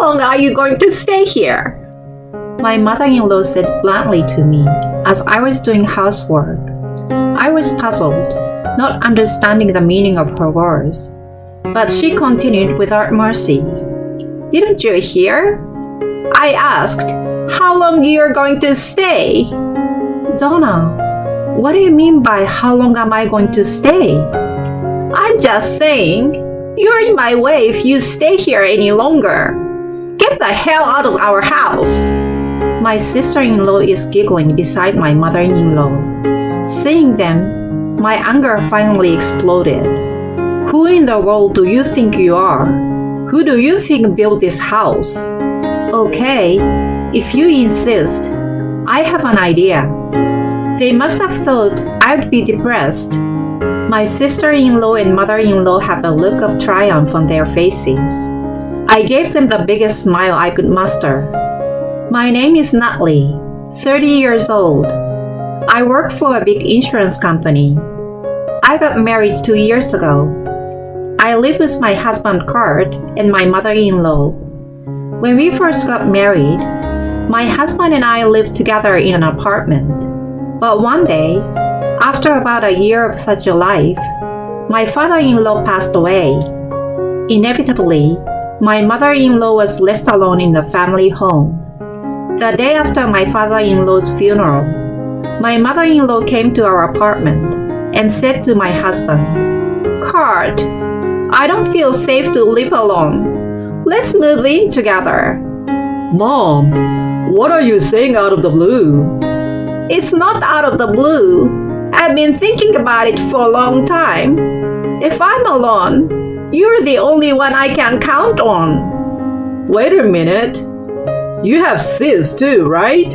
long are you going to stay here? My mother-in-law said bluntly to me as I was doing housework. I was puzzled, not understanding the meaning of her words. But she continued without mercy. Didn't you hear? I asked, how long you're going to stay? Donna, what do you mean by how long am I going to stay? I'm just saying, you're in my way if you stay here any longer. Get the hell out of our house. My sister-in-law is giggling beside my mother-in-law. Seeing them, my anger finally exploded. Who in the world do you think you are? Who do you think built this house? Okay, if you insist, I have an idea. They must have thought I'd be depressed. My sister-in-law and mother-in-law have a look of triumph on their faces. I gave them the biggest smile I could muster. My name is Natalie, 30 years old. I work for a big insurance company. I got married 2 years ago. I live with my husband Kurt and my mother-in-law. When we first got married, my husband and I lived together in an apartment. But one day, after about a year of such a life, my father-in-law passed away. Inevitably, my mother-in-law was left alone in the family home. The day after my father-in-law's funeral, my mother-in-law came to our apartment and said to my husband, Kurt, I don't feel safe to live alone. Let's move in together. Mom, what are you saying out of the blue? It's not out of the blue. I've been thinking about it for a long time. If I'm alone, you're the only one I can count on. Wait a minute. You have sis too, right?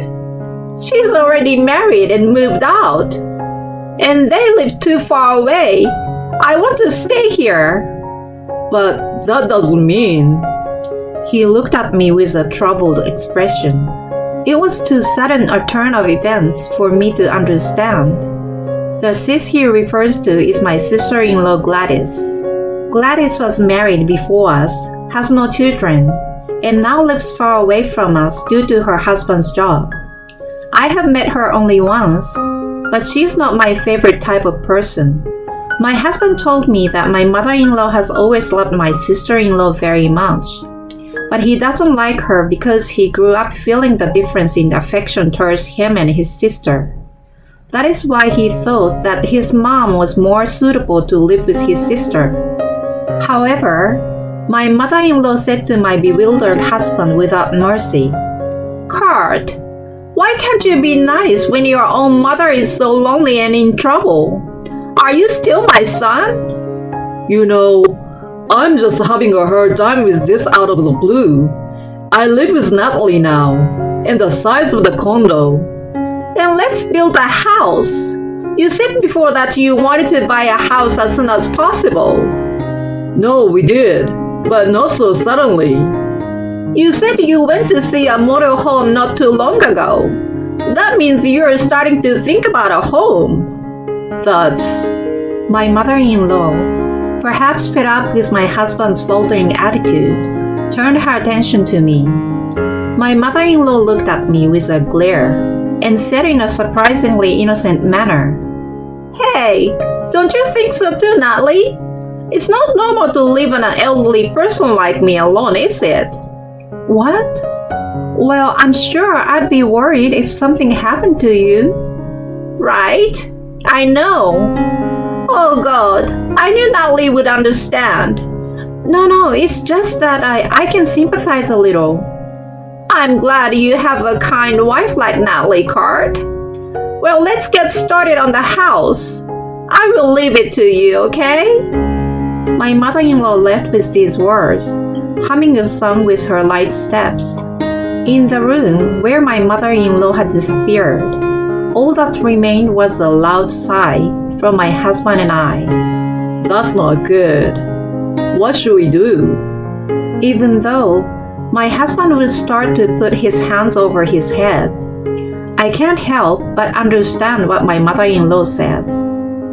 She's already married and moved out. And they live too far away. I want to stay here. But that doesn't mean... He looked at me with a troubled expression. It was too sudden a turn of events for me to understand. The sis he refers to is my sister-in-law Gladys. Gladys was married before us, has no children, and now lives far away from us due to her husband's job. I have met her only once, but she's not my favorite type of person. My husband told me that my mother-in-law has always loved my sister-in-law very much, but he doesn't like her because he grew up feeling the difference in affection towards him and his sister. That is why he thought that his mom was more suitable to live with his sister. However, my mother-in-law said to my bewildered husband without mercy, Kurt, why can't you be nice when your own mother is so lonely and in trouble? Are you still my son? You know, I'm just having a hard time with this out of the blue. I live with Natalie now, and the size of the condo. Then let's build a house. You said before that you wanted to buy a house as soon as possible. No, we did, but not so suddenly. You said you went to see a model home not too long ago. That means you're starting to think about a home. That's... My mother-in-law, perhaps fed up with my husband's faltering attitude, turned her attention to me. My mother-in-law looked at me with a glare and said in a surprisingly innocent manner, Hey, don't you think so too, Natalie? It's not normal to leave an elderly person like me alone, is it? What? Well, I'm sure I'd be worried if something happened to you. Right? I know. Oh God, I knew Natalie would understand. No, it's just that I can sympathize a little. I'm glad you have a kind wife like Natalie, Kurt. Well, let's get started on the house. I will leave it to you, okay? My mother-in-law left with these words, humming a song with her light steps. In the room where my mother-in-law had disappeared, all that remained was a loud sigh from my husband and I. That's not good. What should we do? Even though my husband would start to put his hands over his head, I can't help but understand what my mother-in-law says.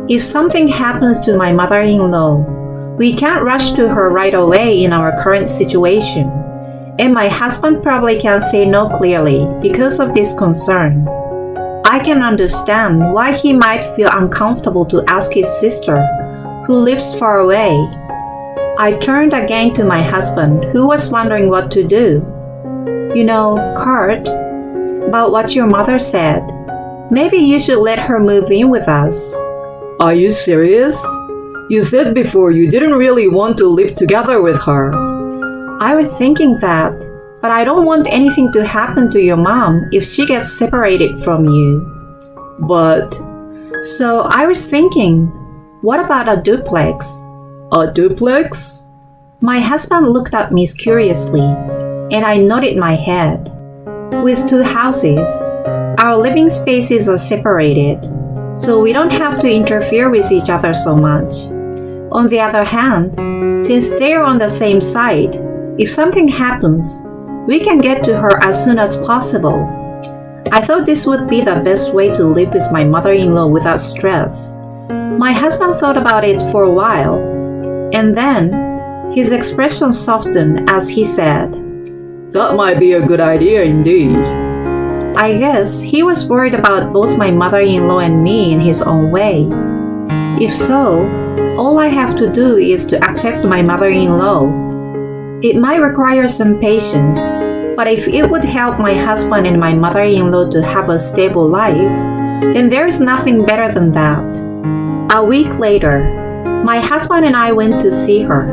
If something happens to my mother-in-law, we can't rush to her right away in our current situation, and my husband probably can say no clearly because of this concern. I can understand why he might feel uncomfortable to ask his sister, who lives far away. I turned again to my husband, who was wondering what to do. You know, Kurt, about what your mother said, maybe you should let her move in with us. Are you serious? You said before you didn't really want to live together with her. I was thinking that, but I don't want anything to happen to your mom if she gets separated from you. But So I was thinking, what about a duplex? a duplex? My husband looked at me curiously, and I nodded my head. With two houses, our living spaces are separated, so we don't have to interfere with each other so much. On the other hand, since they're on the same site, if something happens, we can get to her as soon as possible. I thought this would be the best way to live with my mother-in-law without stress. My husband thought about it for a while, and then his expression softened as he said, That might be a good idea indeed. I guess he was worried about both my mother-in-law and me in his own way. If so, all I have to do is to accept my mother-in-law. It might require some patience, but if it would help my husband and my mother-in-law to have a stable life, then there's nothing better than that. A week later, my husband and I went to see her.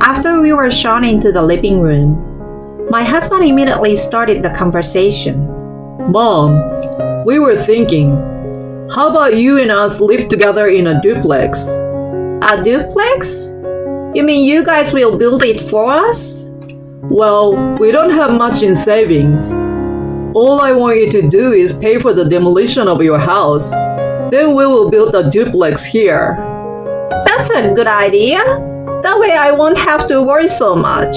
After we were shown into the living room, my husband immediately started the conversation. Mom, we were thinking, how about you and us live together in a duplex? A duplex? You mean you guys will build it for us? Well, we don't have much in savings. All I want you to do is pay for the demolition of your house. Then we will build a duplex here. That's a good idea. That way I won't have to worry so much.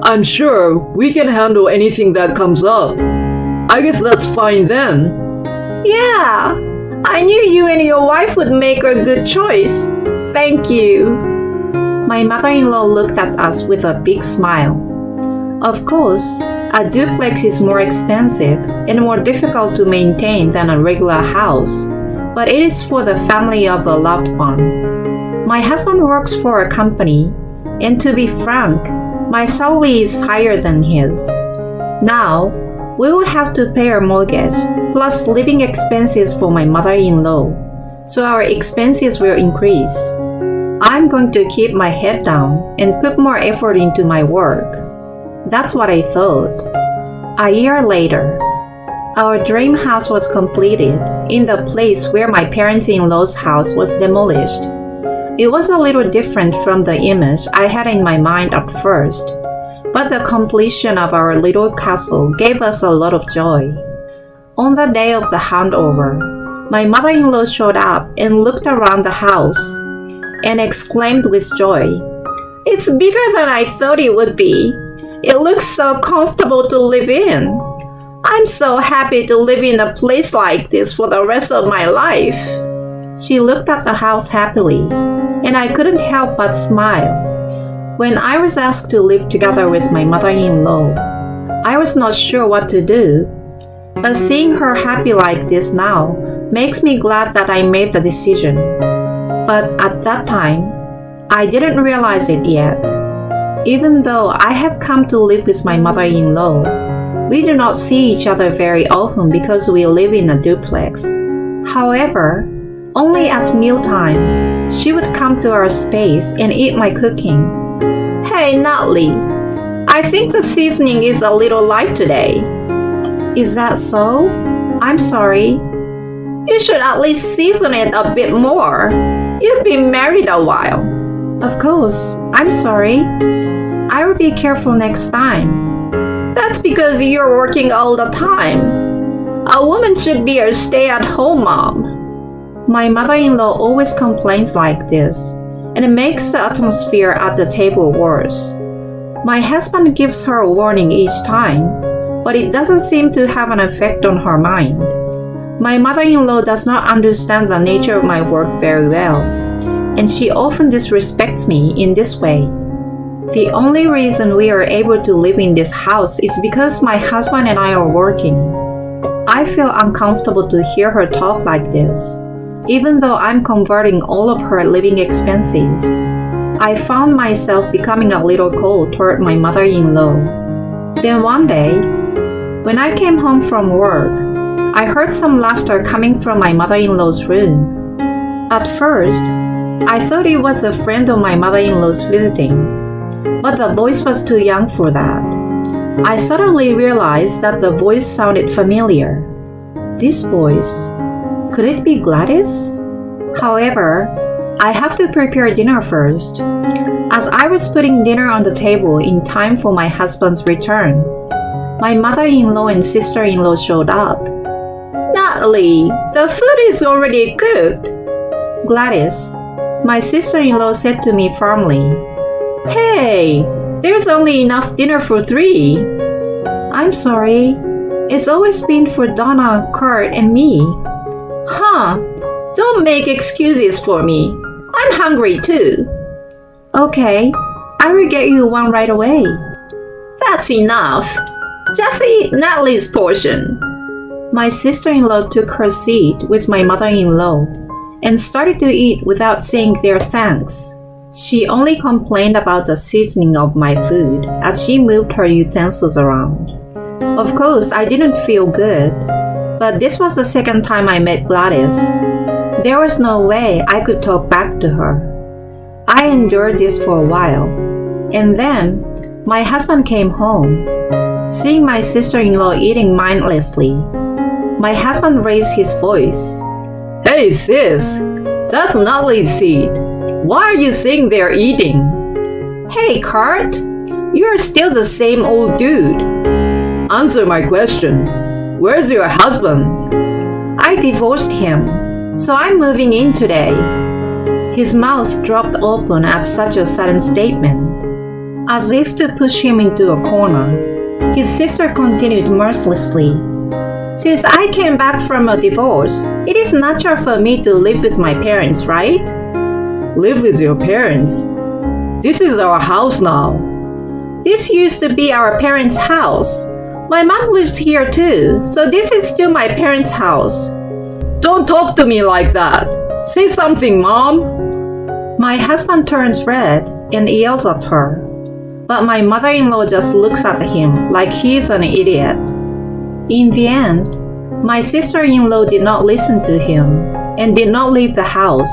I'm sure we can handle anything that comes up. I guess that's fine then. Yeah, I knew you and your wife would make a good choice. Thank you. My mother-in-law looked at us with a big smile. Of course, a duplex is more expensive and more difficult to maintain than a regular house, but it is for the family of a loved one. My husband works for a company, and to be frank, my salary is higher than his. Now, we will have to pay our mortgage, plus living expenses for my mother-in-law, so our expenses will increase. I'm going to keep my head down and put more effort into my work. That's what I thought. A year later, our dream house was completed in the place where my parents-in-law's house was demolished. It was a little different from the image I had in my mind at first, but the completion of our little castle gave us a lot of joy. On the day of the handover, my mother-in-law showed up and looked around the house and exclaimed with joy, It's bigger than I thought it would be. It looks so comfortable to live in. I'm so happy to live in a place like this for the rest of my life. She looked at the house happily, and I couldn't help but smile. When I was asked to live together with my mother-in-law, I was not sure what to do, but seeing her happy like this now makes me glad that I made the decision. But at that time, I didn't realize it yet. Even though I have come to live with my mother-in-law, we do not see each other very often because we live in a duplex. However, only at mealtime, she would come to our space and eat my cooking. Hey, Natalie, I think the seasoning is a little light today. Is that so? I'm sorry. You should at least season it a bit more. You've been married a while. Of course, I'm sorry. I will be careful next time. That's because you're working all the time. A woman should be a stay-at-home mom. My mother-in-law always complains like this, and it makes the atmosphere at the table worse. My husband gives her a warning each time, but it doesn't seem to have an effect on her mind. My mother-in-law does not understand the nature of my work very well, and she often disrespects me in this way. The only reason we are able to live in this house is because my husband and I are working. I feel uncomfortable to hear her talk like this, even though I'm converting all of her living expenses. I found myself becoming a little cold toward my mother-in-law. Then one day, when I came home from work, I heard some laughter coming from my mother-in-law's room. At first, I thought it was a friend of my mother-in-law's visiting, but the voice was too young for that. I suddenly realized that the voice sounded familiar. This voice, could it be Gladys? However, I have to prepare dinner first. As I was putting dinner on the table in time for my husband's return, my mother-in-law and sister-in-law showed up. Natalie, the food is already cooked. Gladys, my sister-in-law said to me firmly, Hey, there's only enough dinner for 3. I'm sorry. It's always been for Donna, Kurt, and me. Huh, don't make excuses for me. I'm hungry too. Okay, I will get you one right away. That's enough. Just eat Natalie's portion. My sister-in-law took her seat with my mother-in-law and started to eat without saying their thanks. She only complained about the seasoning of my food as she moved her utensils around. Of course, I didn't feel good, but this was the second time I met Gladys. There was no way I could talk back to her. I endured this for a while, and then my husband came home. Seeing my sister-in-law eating mindlessly, my husband raised his voice. Hey sis, that's Natalie's seat. Why are you sitting there eating? Hey, Kurt, you're still the same old dude. Answer my question. Where's your husband? I divorced him, so I'm moving in today. His mouth dropped open at such a sudden statement. As if to push him into a corner, his sister continued mercilessly. Since I came back from a divorce, it is natural for me to live with my parents, right? Live with your parents? This is our house now. This used to be our parents' house. My mom lives here too, so this is still my parents' house. Don't talk to me like that. Say something, Mom. My husband turns red and yells at her, but my mother-in-law just looks at him like he's an idiot. In the end, my sister-in-law did not listen to him and did not leave the house.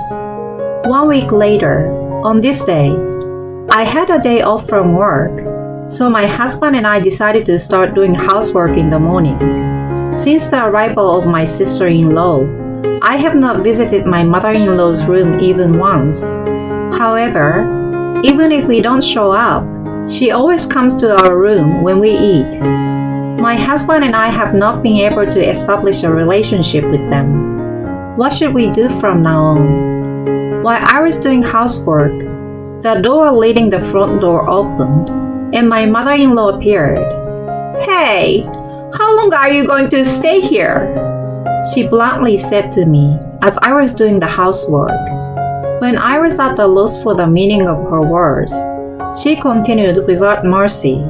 1 week later, on this day, I had a day off from work, so my husband and I decided to start doing housework in the morning. Since the arrival of my sister-in-law, I have not visited my mother-in-law's room even once. However, even if we don't show up, she always comes to our room when we eat. My husband and I have not been able to establish a relationship with them. What should we do from now on? While I was doing housework, the door leading the front door opened, and my mother-in-law appeared. Hey, how long are you going to stay here? She bluntly said to me as I was doing the housework. When I was at a loss for the meaning of her words, she continued without mercy.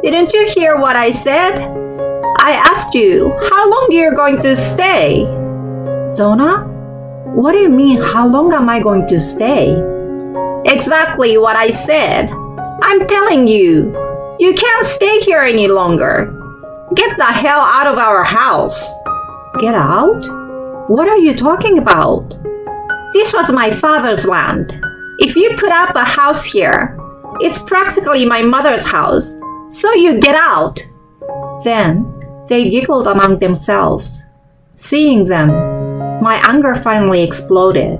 Didn't you hear what I said? I asked you how long you're going to stay. Donna? What do you mean, how long am I going to stay? Exactly what I said. I'm telling you, you can't stay here any longer. Get the hell out of our house. Get out? What are you talking about? This was my father's land. If you put up a house here, it's practically my mother's house. So you get out. Then they giggled among themselves. Seeing them, my anger finally exploded.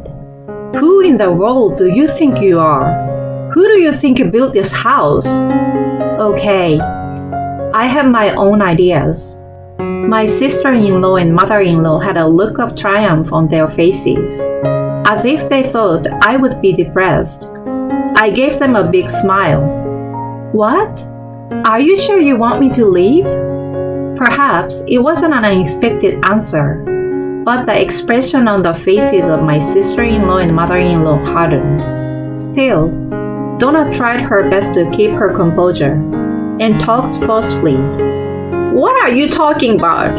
Who in the world do you think you are? Who do you think built this house? Okay, I have my own ideas. My sister-in-law and mother-in-law had a look of triumph on their faces, as if they thought I would be depressed. I gave them a big smile. What? Are you sure you want me to leave? Perhaps it wasn't an unexpected answer, but the expression on the faces of my sister-in-law and mother-in-law hardened. Still, Donna tried her best to keep her composure and talked forcefully. What are you talking about?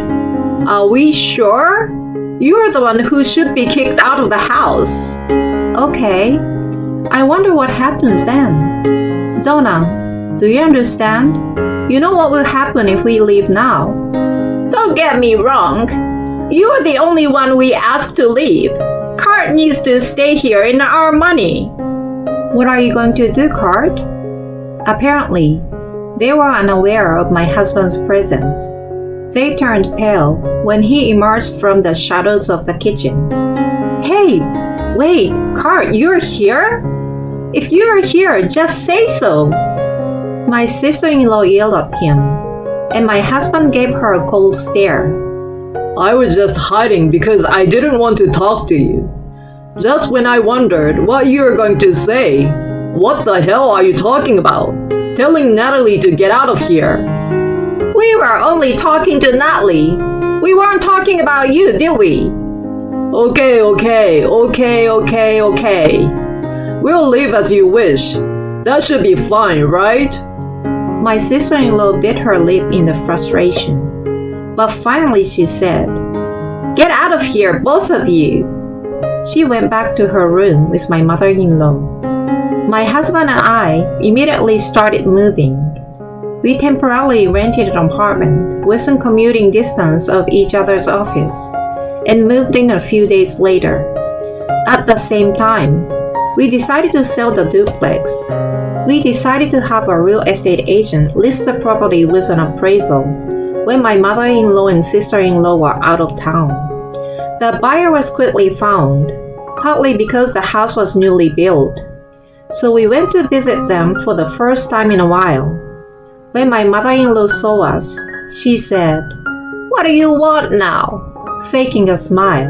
Are we sure? You're the one who should be kicked out of the house. Okay, I wonder what happens then. Donna, do you understand? You know what will happen if we leave now? Don't get me wrong. You're the only one we asked to leave. Cart needs to stay here in our money. What are you going to do, Cart? Apparently, they were unaware of my husband's presence. They turned pale when he emerged from the shadows of the kitchen. Hey, wait, Cart, you're here? If you're here, just say so. My sister-in-law yelled at him, and my husband gave her a cold stare. I was just hiding because I didn't want to talk to you. Just when I wondered what you were going to say. What the hell are you talking about? Telling Natalie to get out of here. We were only talking to Natalie. We weren't talking about you, did we? Okay. We'll leave as you wish. That should be fine, right? My sister-in-law bit her lip in the frustration. But finally she said, Get out of here, both of you. She went back to her room with my mother-in-law. My husband and I immediately started moving. We temporarily rented an apartment within commuting distance of each other's office and moved in a few days later. At the same time, we decided to sell the duplex. We decided to have a real estate agent list the property with an appraisal when my mother-in-law and sister-in-law were out of town. The buyer was quickly found, partly because the house was newly built. So we went to visit them for the first time in a while. When my mother-in-law saw us, she said, What do you want now? Faking a smile.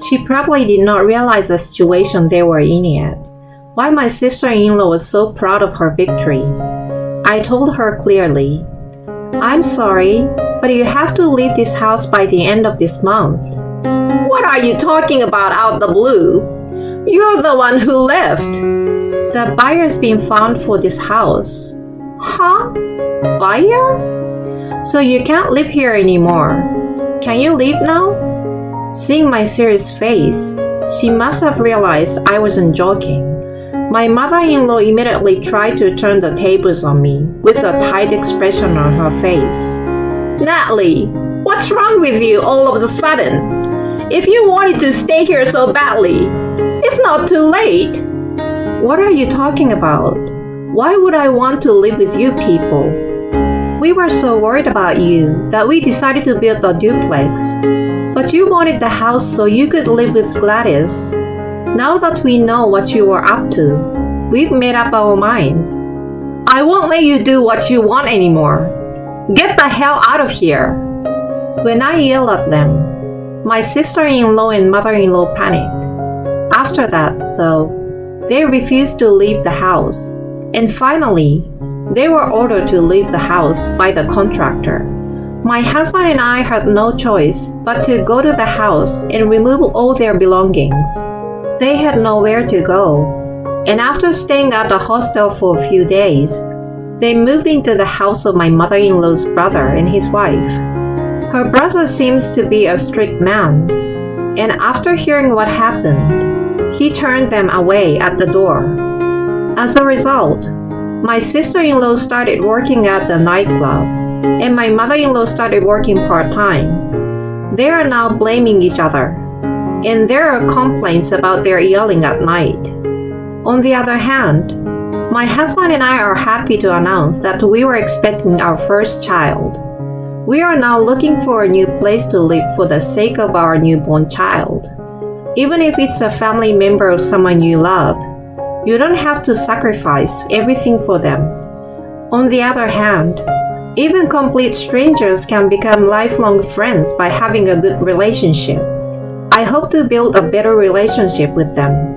She probably did not realize the situation they were in yet. Why my sister-in-law was so proud of her victory. I told her clearly, I'm sorry, but you have to leave this house by the end of this month. What are you talking about out the blue? You're the one who left. The buyer's been found for this house. Huh? Buyer? So you can't live here anymore. Can you leave now? Seeing my serious face, she must have realized I wasn't joking. My mother-in-law immediately tried to turn the tables on me with a tight expression on her face. Natalie, what's wrong with you all of a sudden? If you wanted to stay here so badly, it's not too late. What are you talking about? Why would I want to live with you people? We were so worried about you that we decided to build a duplex. But you wanted the house so you could live with Gladys. Now that we know what you were up to, we've made up our minds. I won't let you do what you want anymore. Get the hell out of here. When I yelled at them, my sister-in-law and mother-in-law panicked. After that, though, they refused to leave the house. And finally, they were ordered to leave the house by the contractor. My husband and I had no choice but to go to the house and remove all their belongings. They had nowhere to go, and after staying at the hostel for a few days, they moved into the house of my mother-in-law's brother and his wife. Her brother seems to be a strict man, and after hearing what happened, he turned them away at the door. As a result, my sister-in-law started working at the nightclub, and my mother-in-law started working part-time. They are now blaming each other, and there are complaints about their yelling at night. On the other hand, my husband and I are happy to announce that we were expecting our first child. We are now looking for a new place to live for the sake of our newborn child. Even if it's a family member of someone you love, you don't have to sacrifice everything for them. On the other hand, even complete strangers can become lifelong friends by having a good relationship. I hope to build a better relationship with them.